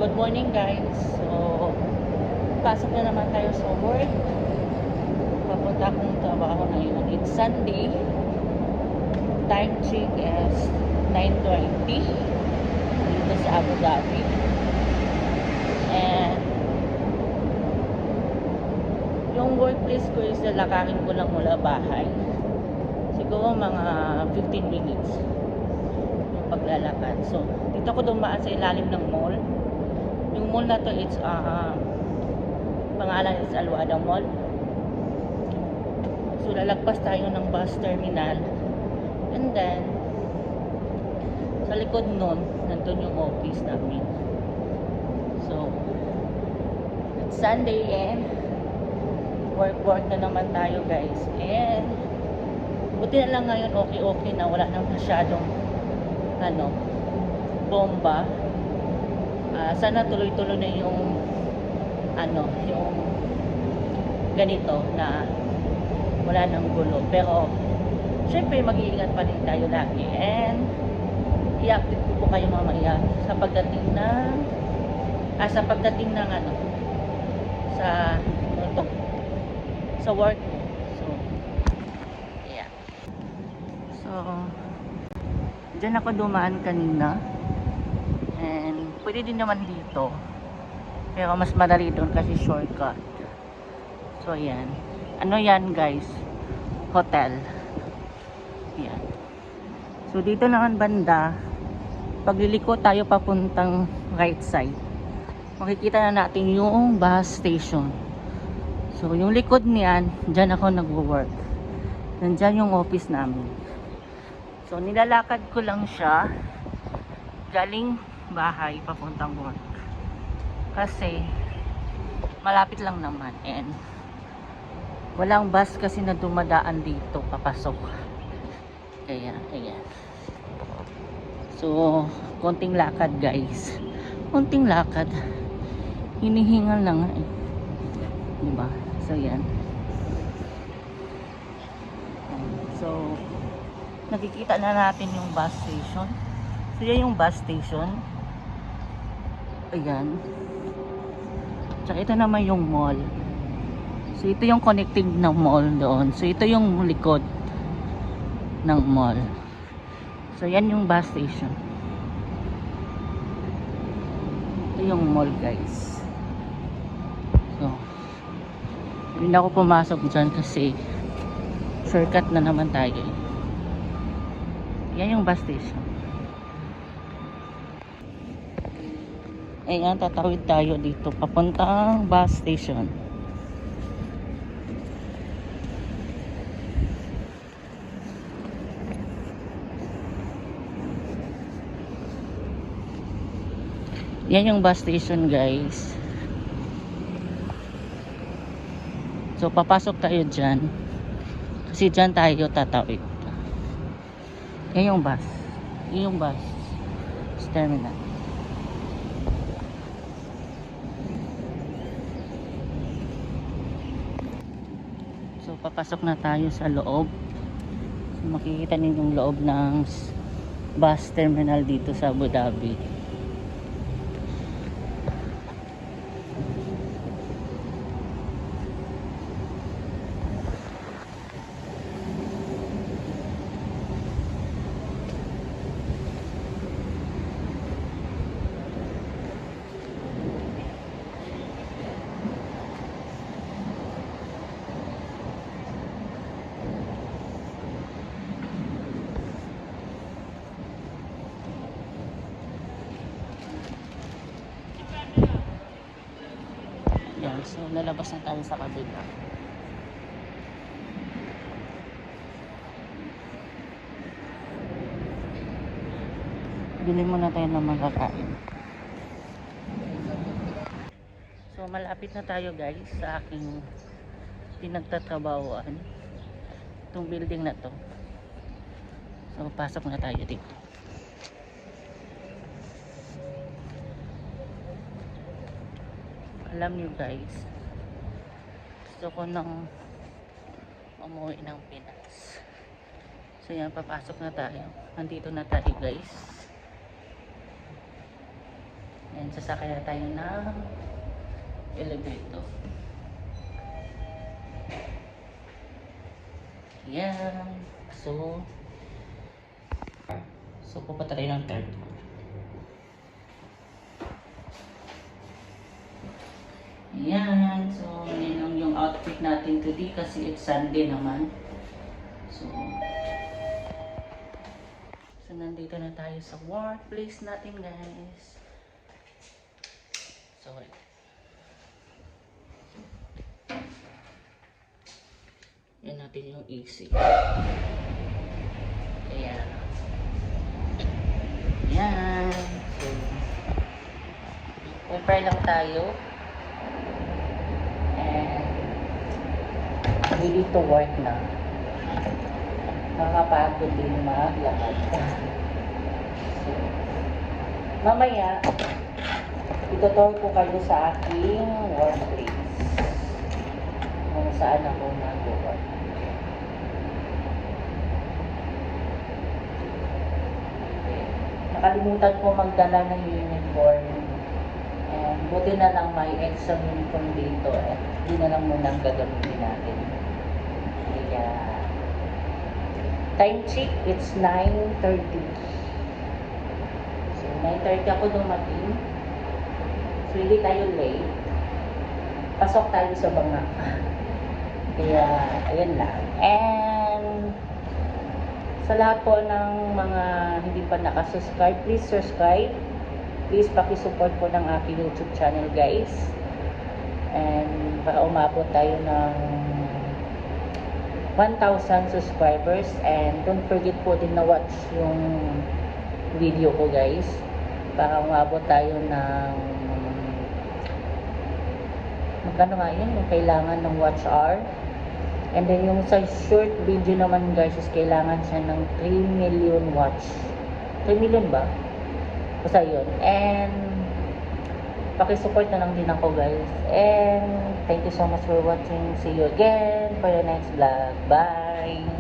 Good morning guys. So, pasok na naman tayo sa work. Papunta akong trabaho ngayon. It's Sunday. Time check is 9:20 dito sa Abu Dhabi. And yung workplace ko is lalakarin ko lang mula bahay. Siguro mga 15 minutes yung paglalakad. So, dito ko dumaan sa ilalim ng mall. Yung mall na to, it's pangalan is Al-Wada Mall. So lalagpas tayo ng bus terminal, and then sa likod nun nandun yung office namin. So it's Sunday and work na naman tayo guys. And buti na lang ngayon okay na, wala nang masyadong bomba. Sana tuloy-tuloy na yung yung ganito na wala nang gulo. Pero syempre mag-iingat pa rin tayo lagi, and i-update ko po kayo mamaya sa pagdating ng sa work ko. So yeah. So diyan ako dumaan kanina, and pwede din naman dito, pero mas madali doon kasi shortcut. So yan, yan guys, hotel yan. So dito naman banda, pagliliko tayo papuntang right side, makikita na natin yung bus station. So yung likod niyan, dyan ako nagwo-work, nandyan yung office namin. So nilalakad ko lang siya galing bahay papuntang work kasi malapit lang naman, and walang bus kasi na dumadaan dito papasok. Kaya ayan, so konting lakad guys, konting lakad, hinihingal na nga diba? So yan, so nakikita na natin yung bus station. So yan yung bus station, ayan. Tsaka ito naman yung mall. So ito yung connecting ng mall doon. So ito yung likod ng mall. So yan yung bus station. Ito yung mall guys. So hindi na ako pumasok dyan kasi shortcut na naman tayo. Yan yung bus station. Ayan, tatawid tayo dito papuntang bus station. Yan yung bus station guys. So papasok tayo dyan kasi dyan tayo tatawid. Yan yung bus. Yan yung bus terminal. So papasok na tayo sa loob. So makikita niyo yung loob ng bus terminal dito sa Abu Dhabi. Yan, so lalabas na tayo sa kabila. Bili muna tayo ng mga kakain. So malapit na tayo guys sa aking pinagtatrabahoan, itong building na to. So pasok na tayo dito. Alam nyo guys, gusto ko nang umuwi ng Pinas. So yan, papasok na tayo. Nandito na tayo guys. And sasakay na tayo ng elevator. Yan. So pupunta tayo ng third floor. Yan. So, yan yung outfit natin today kasi it's Sunday naman. So, nandito na tayo sa workplace natin, guys. So, yan natin yung AC. Kaya, yan. So, prepare lang tayo. And, ready to work na. Nakakapagod din maglakad. So, mamaya, itutur ko kayo sa aking workplace. Kung saan ako nag-work. Nakalimutan ko magdala ng uniform. And buti na lang may extra uniform dito. Hindi na lang muna ang gagamitin natin. Kaya, time check, it's 9:30. So, 9:30 ako dumating. So, hindi tayo late. Pasok tayo sa banga. Kaya, ayan lang. And, sa lahat po ng mga hindi pa nakasubscribe, please subscribe. Please pakisupport po ng aking YouTube channel, guys. And, para umabot tayo ng 1,000 subscribers. And don't forget po din na watch yung video ko, guys, para umabot tayo ng magkano nga yun, yung kailangan ng watch hour. And then yung sa short video naman, guys, is kailangan siya ng 3 million watch. 3 million ba? Basta yun. And pakisupport na lang din ako, guys. And thank you so much for watching. See you again for the next vlog. Bye!